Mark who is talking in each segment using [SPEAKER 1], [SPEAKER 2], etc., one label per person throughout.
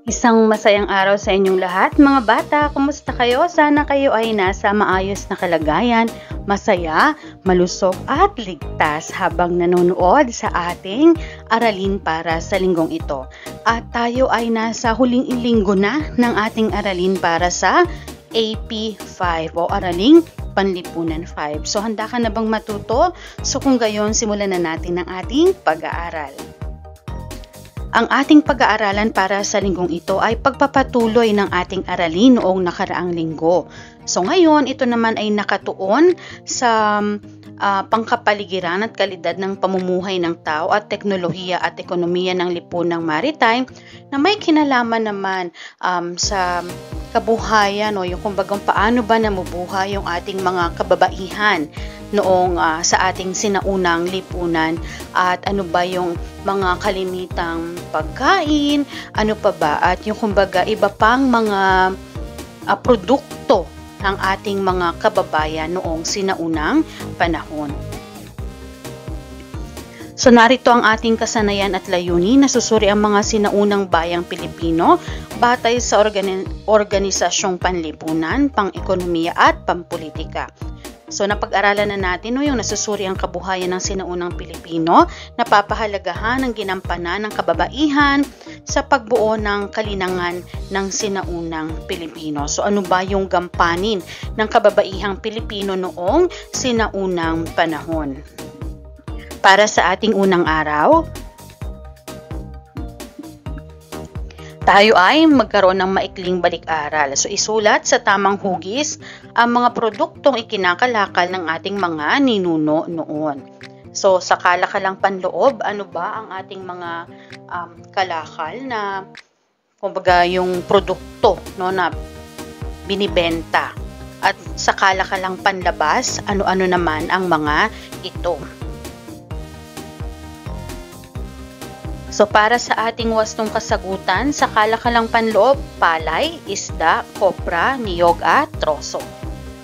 [SPEAKER 1] Isang masayang araw sa inyong lahat, mga bata. Kumusta kayo? Sana kayo ay nasa maayos na kalagayan, masaya, malusog at ligtas habang nanonood sa ating aralin para sa linggong ito. At tayo ay nasa huling linggo na ng ating aralin para sa AP5 o Araling Panlipunan 5. So handa ka na bang matuto? So kung gayon, simulan na natin ang ating pag-aaral. Ang ating pag-aaralan para sa linggong ito ay pagpapatuloy ng ating aralin noong nakaraang linggo. So ngayon, ito naman ay nakatuon sa pangkapaligiran at kalidad ng pamumuhay ng tao at teknolohiya at ekonomiya ng lipunang maritime na may kinalaman naman sa kabuhayan o yung kumbagang paano ba namubuhay yung ating mga kababaihan noong sa ating sinaunang lipunan at ano ba yung mga kalimitang pagkain, ano pa ba at yung kumbaga iba pang mga produkto ng ating mga kababayan noong sinaunang panahon. So narito ang ating kasanayan at layunin na susuri ang mga sinaunang bayang Pilipino batay sa organisasyong panlipunan, pang-ekonomiya at pampolitika. So napag-aralan na natin yung nasusuri ang kabuhayan ng sinaunang Pilipino, napapahalagahan ang ginampanan ng kababaihan sa pagbuo ng kalinangan ng sinaunang Pilipino. So ano ba yung gampanin ng kababaihang Pilipino noong sinaunang panahon? Para sa ating unang araw, tayo ay magkaroon ng maikling balik-aral. So isulat sa tamang hugis ang mga produktong ikinakalakal ng ating mga ninuno noon. So sa kalakalang panloob, ano ba ang ating mga kalakal na kumbaga yung produkto na binibenta? At sa kalakalang panlabas, ano-ano naman ang mga ito? So para sa ating wastong kasagutan, sa kalakalang panloob, palay, isda, kopra, niyog at troso.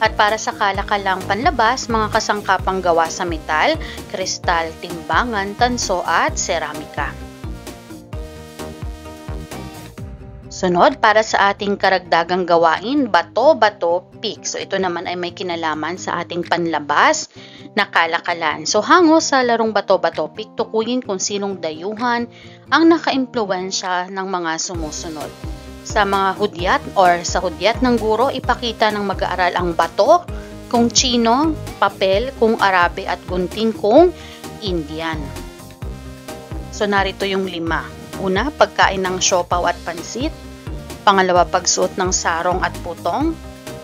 [SPEAKER 1] At para sa kalakalang panlabas, mga kasangkapang gawa sa metal, kristal, timbangan, tanso at seramika. Sunod, para sa ating karagdagang gawain, bato, pik. So ito naman ay may kinalaman sa ating panlabas na kalakalan. So hango sa larong bato, pik, tukuyin kung sinong dayuhan ang naka-impluwensya ng mga sumusunod. Sa mga hudyat or sa hudyat ng guro, ipakita ng mag-aaral ang bato kung Chino, papel kung Arabe at gunting kung Indian. So narito yung 5. Una, pagkain ng siopaw at pansit. Pangalawa, pagsuot ng sarong at putong.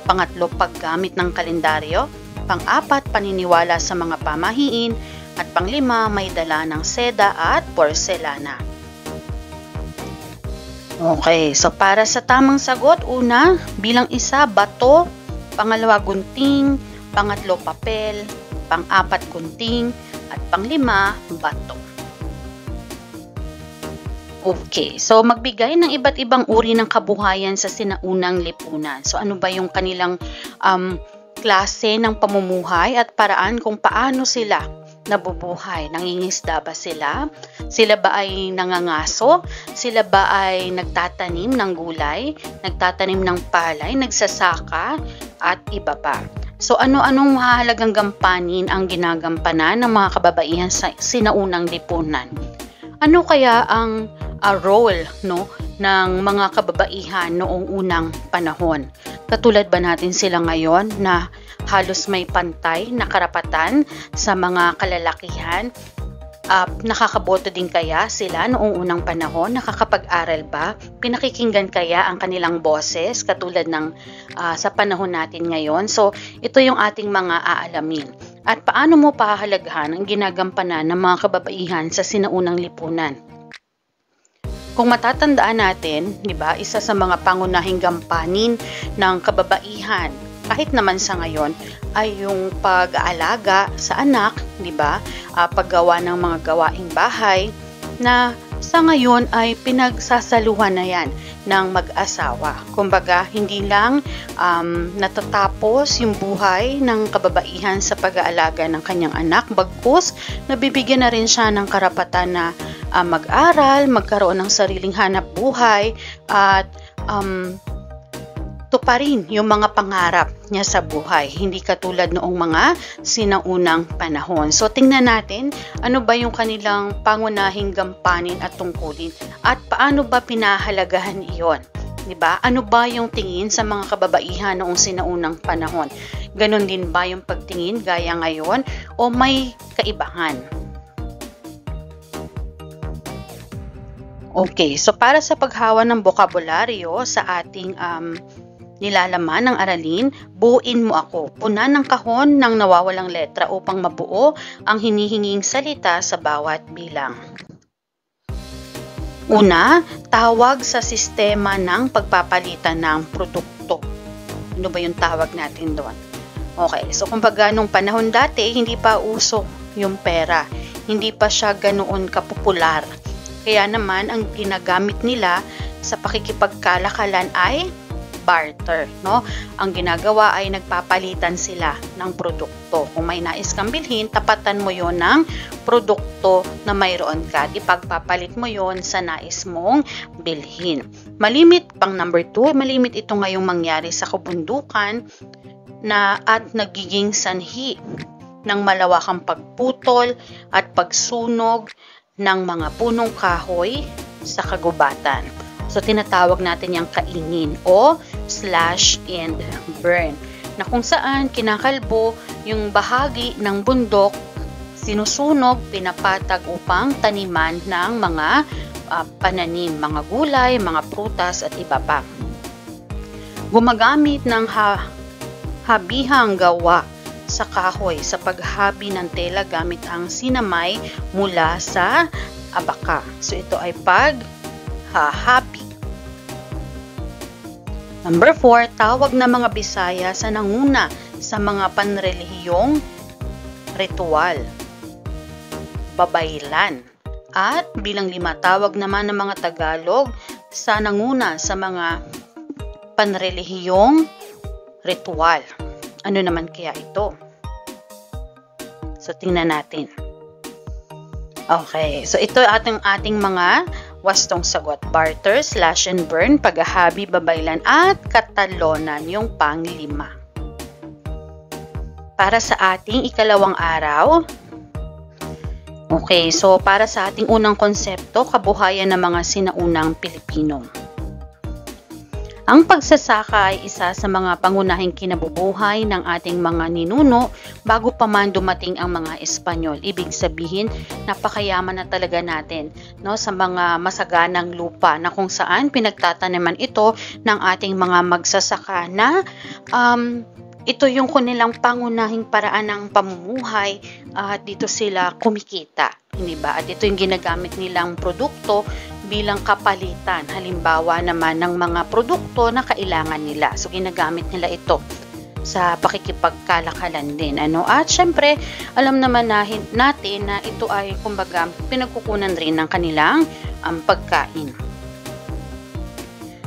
[SPEAKER 1] Pangatlo, paggamit ng kalendaryo. Pang-apat, paniniwala sa mga pamahiin. At pang-5, may dala ng seda at porselana. Okay, so para sa tamang sagot, una, bilang 1, bato. Pangalawa, gunting. Pangatlo, papel. Pang-4, gunting. At pang-5, bato. Okay, so magbigay ng iba't ibang uri ng kabuhayan sa sinaunang lipunan. So ano ba yung kanilang klase ng pamumuhay at paraan kung paano sila nabubuhay? Nangingisda ba sila? Sila ba ay nangangaso? Sila ba ay nagtatanim ng gulay? Nagtatanim ng palay? Nagsasaka? At iba pa. So ano-anong mahalagang gampanin ang ginagampanan ng mga kababaihan sa sinaunang lipunan? Ano kaya ang role ng mga kababaihan noong unang panahon? Katulad ba natin sila ngayon na halos may pantay na karapatan sa mga kalalakihan? Nakakaboto din kaya sila noong unang panahon? Nakakapag-aral ba? Pinakikinggan kaya ang kanilang boses katulad ng sa panahon natin ngayon? So ito yung ating mga aalamin. At paano mo pahahalagahan ang ginagampanan ng mga kababaihan sa sinaunang lipunan? Kung matatandaan natin, di ba, isa sa mga pangunahing gampanin ng kababaihan, kahit naman sa ngayon, ay yung pag-aalaga sa anak, di ba, paggawa ng mga gawaing bahay, na sa ngayon ay pinagsasaluhan na yan ng mag-asawa. Kumbaga, hindi lang natatapos yung buhay ng kababaihan sa pag-aalaga ng kanyang anak, bagkus nabibigyan na rin siya ng karapatan na mag-aral, magkaroon ng sariling hanap buhay, at tuparin yung mga pangarap niya sa buhay. Hindi katulad noong mga sinaunang panahon. So tingnan natin ano ba yung kanilang pangunahing gampanin at tungkulin at paano ba pinahalagahan iyon. Diba? Ano ba yung tingin sa mga kababaihan noong sinaunang panahon? Ganon din ba yung pagtingin gaya ngayon o may kaibahan? Okay, so para sa paghawa ng bokabularyo sa ating nilalaman ng aralin, buuin mo ako. Punan ng kahon ng nawawalang letra upang mabuo ang hinihinging salita sa bawat bilang. Una, tawag sa sistema ng pagpapalitan ng produkto. Ano ba yung tawag natin doon? Okay, so kumbaga nung panahon dati, hindi pa uso yung pera. Hindi pa siya ganoon kapopular. Kaya naman, ang ginagamit nila sa pakikipagkalakalan ay barter, no? Ang ginagawa ay nagpapalitan sila ng produkto. Kung may nais kang bilhin, tapatan mo yon ng produkto na mayroon ka. Ipagpapalit mo yon sa nais mong bilhin. Malimit, pang number 2, malimit ito ngayong mangyari sa kabundukan na at nagiging sanhi ng malawakang pagputol at pagsunog ng mga punong kahoy sa kagubatan. So, tinatawag natin yung kaingin o slash and burn, na kung saan kinakalbo yung bahagi ng bundok, sinusunog, pinapatag upang taniman ng mga pananim, mga gulay, mga prutas at iba pa. Gumagamit ng habihang gawa sa kahoy sa paghabi ng tela gamit ang sinamay mula sa abaka. So, ito ay paghahabi. Number 4, tawag na mga Bisaya sa nanguna sa mga panrelihiyong ritual, babaylan. At bilang 5, tawag naman ng mga Tagalog sa nanguna sa mga panrelihiyong ritual. Ano naman kaya ito? So, tingnan natin. Okay, so ito ating mga wastong sagot. Barter, slash and burn, paghahabi, babaylan, at katalonan, yung pang-5. Para sa ating ikalawang araw, okay, so para sa ating unang konsepto, kabuhayan ng mga sinaunang Pilipino. Ang pagsasaka ay isa sa mga pangunahing kinabubuhay ng ating mga ninuno bago pa man dumating ang mga Espanyol. Ibig sabihin, napakayaman na talaga natin, no, sa mga masaganang lupa na kung saan pinagtataniman ito ng ating mga magsasaka na ito yung kanilang pangunahing paraan ng pamumuhay at dito sila kumikita, hindi ba? At ito yung ginagamit nilang produkto bilang kapalitan, halimbawa naman ng mga produkto na kailangan nila. So, ginagamit nila ito sa pakikipagkalakalan din. At syempre, alam naman natin na ito ay, kumbaga, pinagkukunan rin ng kanilang pagkain.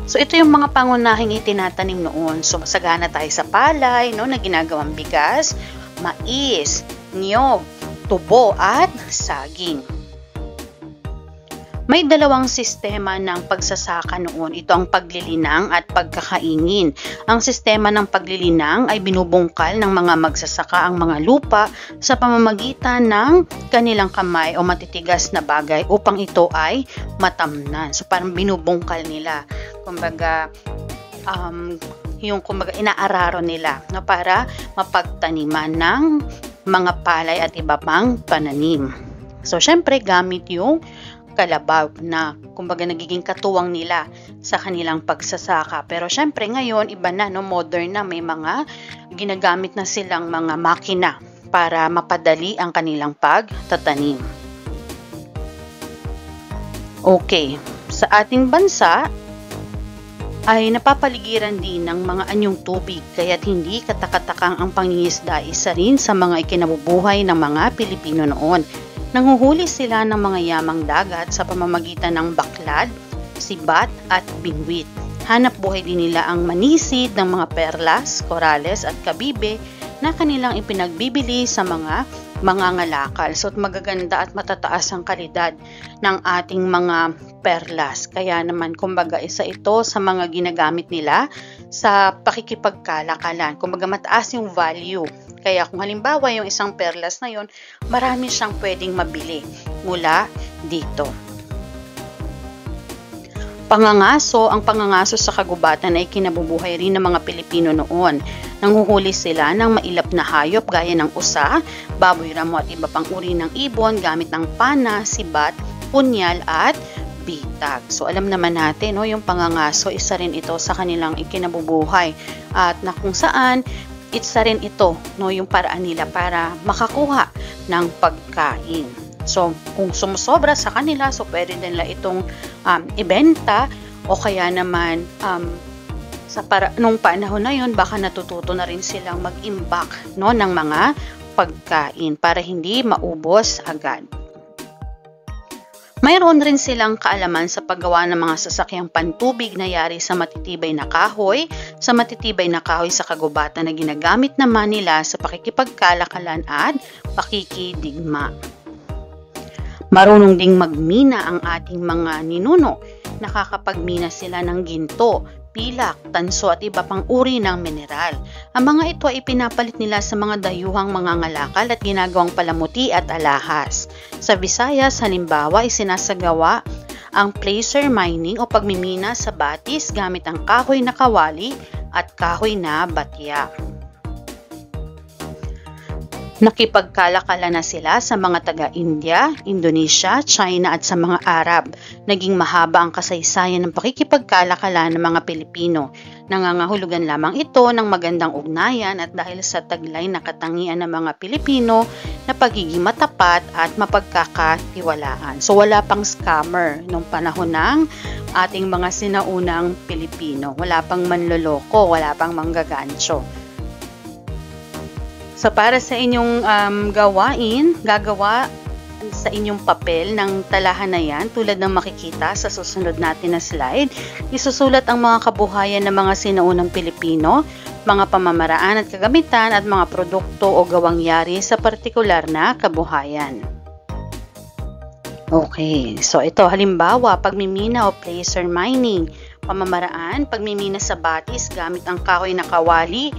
[SPEAKER 1] So, ito yung mga pangunahing itinatanim noon. So, masagana tayo sa palay, no, na ginagawang bigas, mais, niyog, tubo, at saging. May dalawang sistema ng pagsasaka noon. Ito ang paglilinang at pagkakaingin. Ang sistema ng paglilinang ay binubungkal ng mga magsasaka ang mga lupa sa pamamagitan ng kanilang kamay o matitigas na bagay upang ito ay matamnan. So parang binubungkal nila. Kumbaga, inaararo nila na para mapagtaniman ng mga palay at iba pang pananim. So syempre gamit yung kalabaw na kumbaga nagiging katuwang nila sa kanilang pagsasaka. Pero syempre ngayon iba na, no, modern na, may mga ginagamit na silang mga makina para mapadali ang kanilang pagtatanim. Okay, sa ating bansa ay napapaligiran din ng mga anyong tubig kaya't hindi katakatakang ang pangingisda isa rin sa mga ikinabubuhay ng mga Pilipino noon. Nanguhuli sila ng mga yamang dagat sa pamamagitan ng baklad, sibat at bingwit. Hanap buhay din nila ang manisid ng mga perlas, korales at kabibe na kanilang ipinagbibili sa mga mangangalakal. So magaganda at matataas ang kalidad ng ating mga perlas. Kaya naman kumbaga isa ito sa mga ginagamit nila sa pakikipagkalakalan. Kumbaga mataas yung value. Kaya kung halimbawa yung isang perlas na yon, marami siyang pwedeng mabili mula dito. Pangangaso, ang pangangaso sa kagubatan ay kinabubuhay rin ng mga Pilipino noon. Nanghuhuli sila ng mailap na hayop gaya ng usa, baboy ramo at iba pang uri ng ibon gamit ng pana, sibat, punyal at bitag. So alam naman natin, no, yung pangangaso, isa rin ito sa kanilang ikinabubuhay. At na kung saan, isa rin ito, no, yung paraan nila para makakuha ng pagkain. So, kung sumusobra sa kanila, so pwede nila itong ibenta o kaya naman nung panahon na yun, baka natututo na rin silang mag-imbak, no, ng mga pagkain para hindi maubos agad. Mayroon rin silang kaalaman sa paggawa ng mga sasakyang pantubig na yari sa matitibay na kahoy, sa kagubatan na ginagamit naman nila sa pakikipagkalakalan at pakikidigma. Marunong ding magmina ang ating mga ninuno. Nakakapagmina sila ng ginto, pilak, tanso at iba pang uri ng mineral. Ang mga ito ay pinapalit nila sa mga dayuhang mangangalakal at ginagawang palamuti at alahas. Sa Visayas, halimbawa, isinasagawa ang placer mining o pagmimina sa batis gamit ang kahoy na kawali at kahoy na batya. Nakipagkalakalan na sila sa mga taga-India, Indonesia, China at sa mga Arab. Naging mahaba ang kasaysayan ng pakikipagkalakalan ng mga Pilipino. Nangangahulugan lamang ito ng magandang ugnayan at dahil sa taglay na katangian ng mga Pilipino na pagiging matapat at mapagkakatiwalaan. So wala pang scammer nung panahon ng ating mga sinaunang Pilipino. Wala pang manloloko, wala pang manggagancho. So para sa inyong gagawa sa inyong papel ng talahan na yan, tulad ng makikita sa susunod natin na slide, isusulat ang mga kabuhayan ng mga sinaunang Pilipino, mga pamamaraan at kagamitan at mga produkto o gawang yari sa partikular na kabuhayan. Okay, so ito halimbawa, pagmimina o placer mining, pamamaraan, pagmimina sa batis gamit ang kahoy na kawali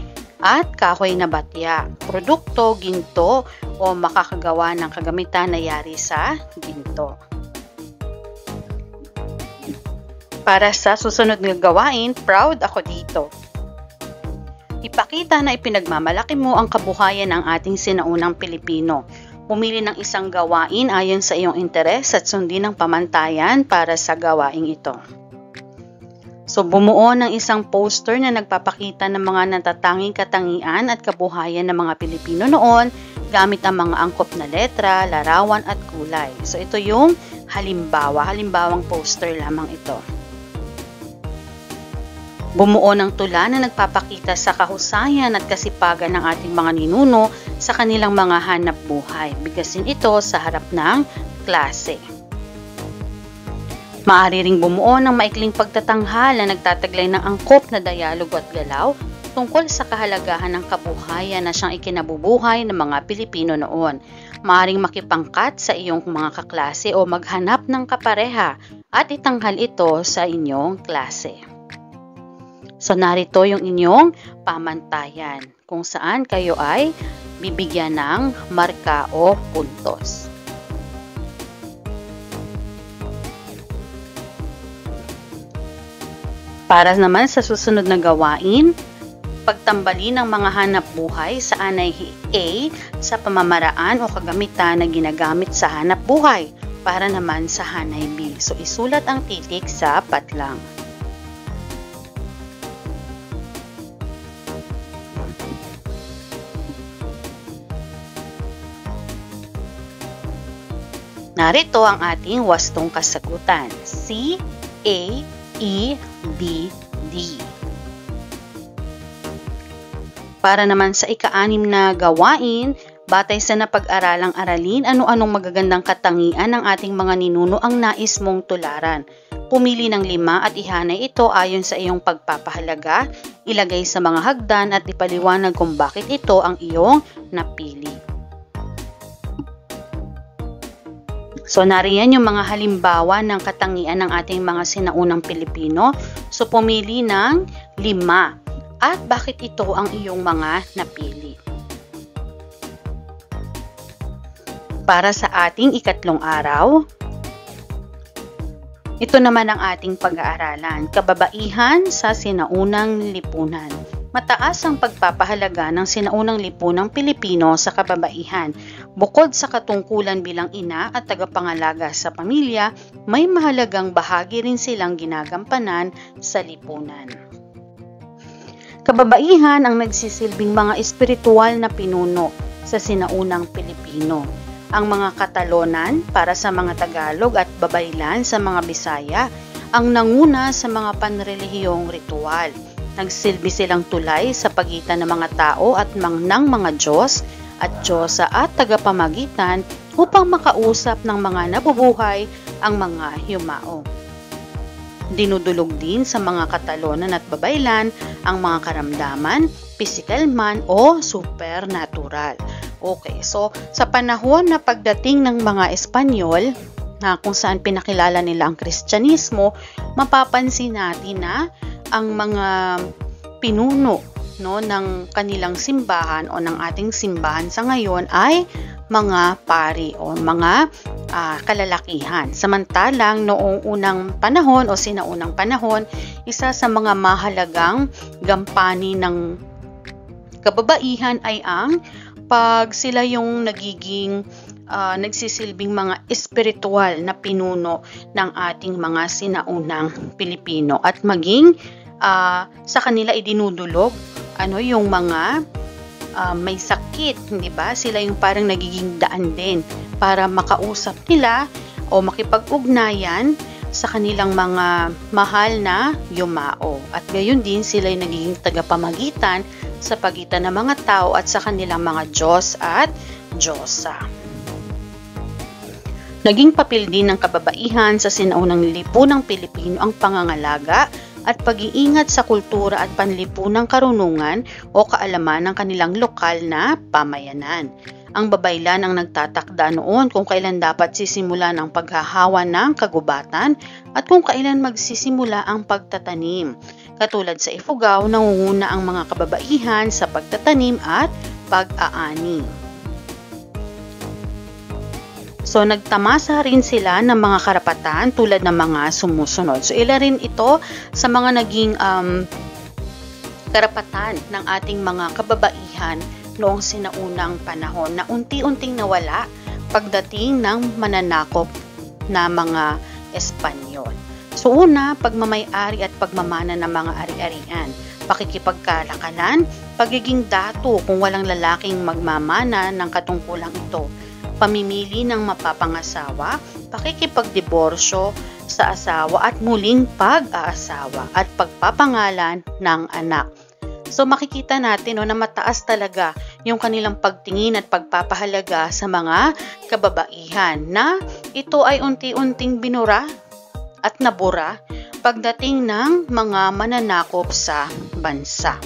[SPEAKER 1] at kahoy na batya. Produkto, ginto o makakagawa ng kagamitan na yari sa ginto. Para sa susunod na gawain, proud ako dito. Ipakita na ipinagmamalaki mo ang kabuhayan ng ating sinaunang Pilipino. Pumili ng isang gawain ayon sa iyong interes at sundin ang pamantayan para sa gawaing ito. So bumuo ng isang poster na nagpapakita ng mga natatanging katangian at kabuhayan ng mga Pilipino noon gamit ang mga angkop na letra, larawan at kulay. So ito yung halimbawang poster lamang ito. Bumuo ng tula na nagpapakita sa kahusayan at kasipagan ng ating mga ninuno sa kanilang mga hanap buhay. Bigasin ito sa harap ng klase. Maaari ring bumuo ng maikling pagtatanghal na nagtataglay ng angkop na dialogo at galaw tungkol sa kahalagahan ng kabuhayan na siyang ikinabubuhay ng mga Pilipino noon. Maaaring makipangkat sa iyong mga kaklase o maghanap ng kapareha at itanghal ito sa inyong klase. So narito yung inyong pamantayan kung saan kayo ay bibigyan ng marka o puntos. Para naman sa susunod na gawain, pagtambali ng mga hanap buhay sa anay A sa pamamaraan o kagamitan na ginagamit sa hanap buhay para naman sa hanay B. So isulat ang titik sa patlang. Narito ang ating wastong kasagutan. C, A, E, B, D. Para naman sa ika-6 na gawain, Batay sa napag-aralang aralin, ano-anong magagandang katangian ng ating mga ninuno ang nais mong tularan. Pumili ng 5 at ihanay ito ayon sa iyong pagpapahalaga, ilagay sa mga hagdan at ipaliwanag kung bakit ito ang iyong napili. So nariyan yung mga halimbawa ng katangian ng ating mga sinaunang Pilipino. So pumili ng 5 at bakit ito ang iyong mga napili. Para sa ating ikatlong araw, ito naman ang ating pag-aaralan, kababaihan sa sinaunang lipunan. Mataas ang pagpapahalaga ng sinaunang lipunang Pilipino sa kababaihan. Bukod sa katungkulan bilang ina at tagapangalaga sa pamilya, may mahalagang bahagi rin silang ginagampanan sa lipunan. Kababaihan ang nagsisilbing mga espiritual na pinuno sa sinaunang Pilipino. Ang mga Katalonan para sa mga Tagalog at Babaylan sa mga Bisaya ang nanguna sa mga panrelihiyong ritual. Nagsilbi silang tulay sa pagitan ng mga tao at ng mga Diyos at Diyosa at tagapamagitan upang makausap ng mga nabubuhay ang mga yumao. Dinudulog din sa mga Katalonan at Babaylan ang mga karamdaman, physical man o supernatural. Okay, so sa panahon na pagdating ng mga Espanyol, na kung saan pinakilala nila ang Kristyanismo, mapapansin natin na ang mga pinuno ng kanilang simbahan o ng ating simbahan sa ngayon ay mga pari o mga kalalakihan. Samantalang noong unang panahon o sinaunang panahon, isa sa mga mahalagang gampani ng kababaihan ay ang pag sila yung nagiging nagsisilbing mga espiritual na pinuno ng ating mga sinaunang Pilipino at maging sa kanila idinudulog yung mga may sakit, hindi ba? Sila yung parang nagiging daan din para makausap nila o makipag-ugnayan sa kanilang mga mahal na yumao. At gayon din sila yung nagiging tagapamagitan sa pagitan ng mga tao at sa kanilang mga Diyos at Diyosa. Naging papel din ng kababaihan sa sinaunang lipunang Pilipino ang pangangalaga at pag-iingat sa kultura at panlipunang karunungan o kaalaman ng kanilang lokal na pamayanan. Ang Babaylan ang nagtatakda noon kung kailan dapat sisimula ng paghahawa ng kagubatan at kung kailan magsisimula ang pagtatanim. Katulad sa Ifugao, nangunguna ang mga kababaihan sa pagtatanim at pag-aani. So, nagtamasa rin sila ng mga karapatan tulad ng mga sumusunod. So, ila rin ito sa mga naging karapatan ng ating mga kababaihan noong sinaunang panahon na unti-unting nawala pagdating ng mananakop na mga Espanyol. So una, pagmamay-ari at pagmamana ng mga ari-arian, pakikipagkalakalan, pagiging dato kung walang lalaking magmamana ng katungkulang ito, pamimili ng mapapangasawa, pakikipagdiborsyo sa asawa at muling pag-aasawa at pagpapangalan ng anak. So makikita natin na mataas talaga yung kanilang pagtingin at pagpapahalaga sa mga kababaihan na ito ay unti-unting binura at nabura pagdating ng mga mananakop sa bansa.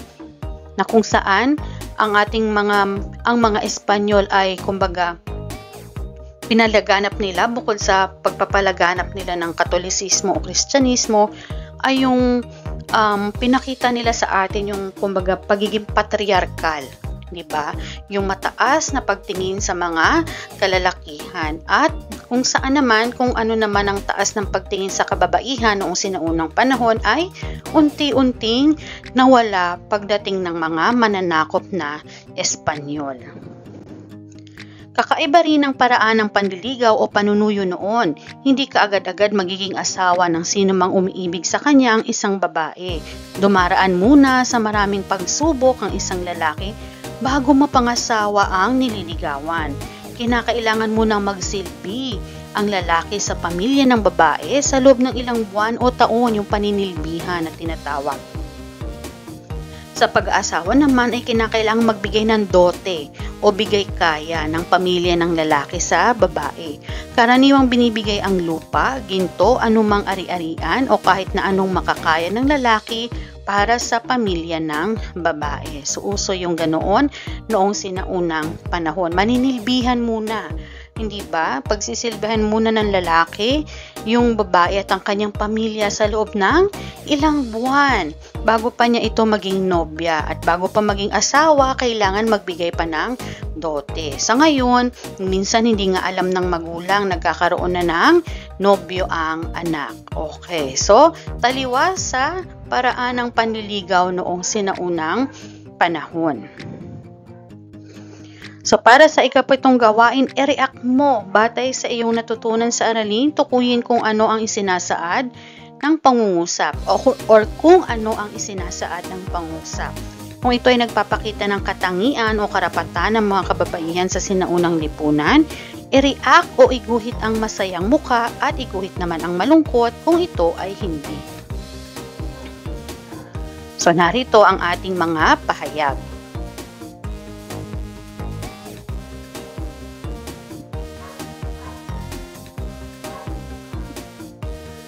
[SPEAKER 1] Na kung saan ang mga Espanyol ay kumbaga pinalaganap nila bukod sa pagpapalaganap nila ng Katolisismo o Kristyanismo ay yung pinakita nila sa atin yung kumbaga pagiging patriarkal, di ba? Yung mataas na pagtingin sa mga kalalakihan at kung saan naman kung ano naman ang taas ng pagtingin sa kababaihan noong sinaunang panahon ay unti-unting nawala pagdating ng mga mananakop na Espanyol. Kakaiba rin ang paraan ng panliligaw o panunuyo noon. Hindi kaagad-agad magiging asawa ng sino mang umiibig sa kanya ang isang babae. Dumaraan muna sa maraming pagsubok ang isang lalaki bago mapangasawa ang nililigawan. Kinakailangan munang magsilbi ang lalaki sa pamilya ng babae sa loob ng ilang buwan o taon, yung paninilbihan na tinatawag. Sa pag-aasawa naman ay kinakailangang magbigay ng dote o bigay kaya ng pamilya ng lalaki sa babae. Karaniwang binibigay ang lupa, ginto, anumang ari-arian o kahit na anong makakaya ng lalaki para sa pamilya ng babae. So uso yung ganoon noong sinaunang panahon. Maninilbihan muna. Hindi ba? Pagsisilbihan muna ng lalaki yung babae at ang kanyang pamilya sa loob ng ilang buwan bago pa niya ito maging nobya at bago pa maging asawa, kailangan magbigay pa ng dote. Sa ngayon, minsan hindi nga alam ng magulang, nagkakaroon na ng nobyo ang anak. Okay, so taliwas sa paraan ng panliligaw noong sinaunang panahon. So para sa ikapitong gawain, i-react mo batay sa iyong natutunan sa aralin, tukuyin kung ano ang isinasaad ng pangungusap or kung ano ang isinasaad ng pangungusap. Kung ito ay nagpapakita ng katangian o karapatan ng mga kababaihan sa sinaunang lipunan, i-react o iguhit ang masayang muka at iguhit naman ang malungkot kung ito ay hindi. So narito ang ating mga pahayag.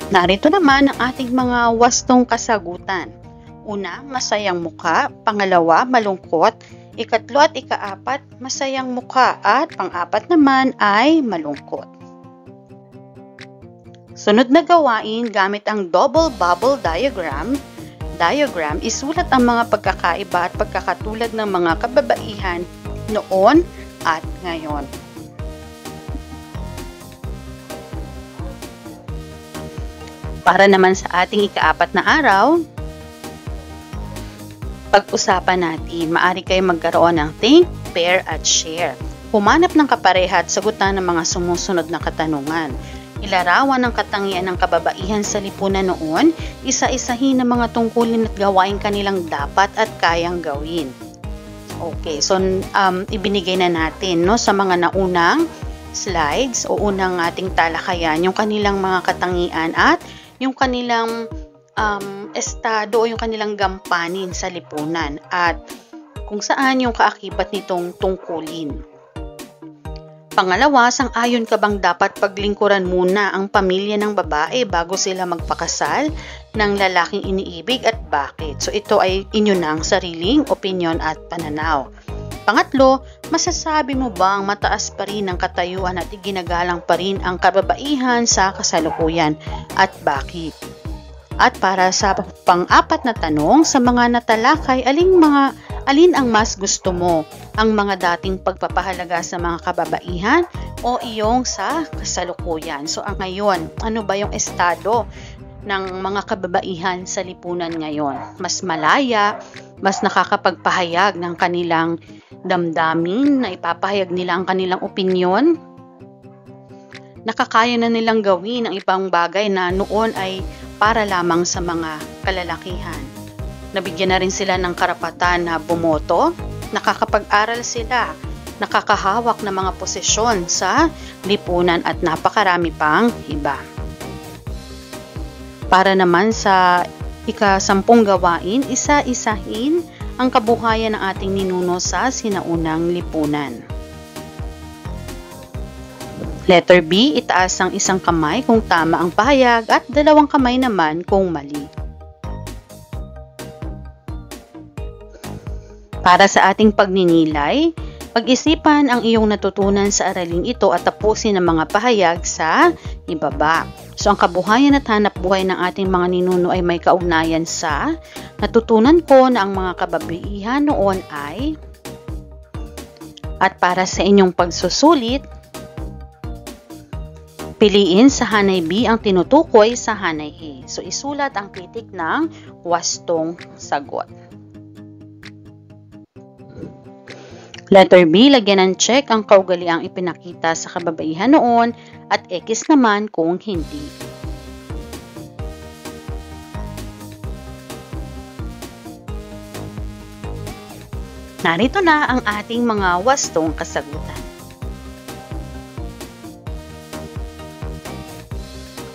[SPEAKER 1] Narito naman ang ating mga wastong kasagutan. Una, masayang muka. Pangalawa, malungkot. Ikatlo at ikaapat, masayang muka. At pang-apat naman ay malungkot. Sunod na gawain, gamit ang double bubble diagram, isulat ang mga pagkakaiba at pagkakatulad ng mga kababaihan noon at ngayon. Para naman sa ating ikaapat na araw, pag-usapan natin, maaari kayo magkaroon ng think, pair at share. Humanap ng kapareha at sagutan ng mga sumusunod na katanungan. Ilarawan ang katangian ng kababaihan sa lipunan noon, isa-isahin ang mga tungkulin at gawain kanilang dapat at kayang gawin. Okay, so ibinigay na natin sa mga naunang slides o unang ating talakayan yung kanilang mga katangian at yung kanilang estado o yung kanilang gampanin sa lipunan at kung saan yung kaakibat nitong tungkulin. Pangalawa, sang-ayon ka bang dapat paglingkuran muna ang pamilya ng babae bago sila magpakasal ng lalaking iniibig at bakit? So ito ay inyo ng sariling opinyon at pananaw. Pangatlo, masasabi mo bang mataas pa rin ang katayuan at iginagalang pa rin ang kababaihan sa kasalukuyan at bakit? At para sa pang-apat na tanong, sa mga natalakay, alin ang mas gusto mo? Ang mga dating pagpapahalaga sa mga kababaihan o iyong sa kasalukuyan? So ngayon, ano ba yung estado ng mga kababaihan sa lipunan ngayon? Mas malaya, mas nakakapagpahayag ng kanilang damdamin, na ipapahayag nila ang kanilang opinyon? Nakakaya na nilang gawin ang ibang bagay na noon ay para lamang sa mga kalalakihan. Nabigyan na rin sila ng karapatan na bumoto, nakakapag-aral sila, nakakahawak ng mga posisyon sa lipunan at napakarami pang iba. Para naman sa ika-10 gawain, isa-isahin ang kabuhayan ng ating ninuno sa sinaunang lipunan. Letter B, itaas ang isang kamay kung tama ang pahayag at 2 kamay naman kung mali. Para sa ating pagninilay, pag-isipan ang iyong natutunan sa araling ito at tapusin ang mga pahayag sa ibaba. So ang kabuhayan at hanap buhay ng ating mga ninuno ay may kaugnayan sa natutunan ko na ang mga kababaihan noon ay, at para sa inyong pagsusulit, piliin sa hanay B ang tinutukoy sa hanay A. So isulat ang titik ng wastong sagot. Letter B, lagyan ng check ang kaugaliang ipinakita sa kababaihan noon at X naman kung hindi. Narito na ang ating mga wastong kasagutan.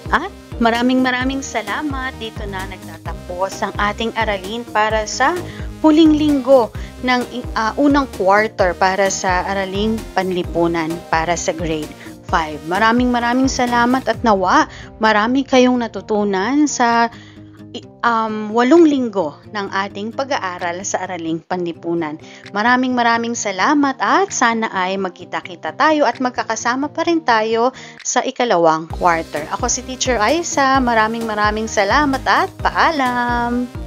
[SPEAKER 1] At maraming salamat. Dito na nagtatapos ang ating aralin para sa huling linggo unang quarter para sa Araling Panlipunan para sa grade 5. Maraming salamat at nawa marami kayong natutunan sa 8 linggo ng ating pag-aaral sa Araling Panlipunan. Maraming salamat at sana ay magkita-kita tayo at magkakasama pa rin tayo sa ikalawang quarter. Ako si Teacher Aisa. Maraming salamat at paalam!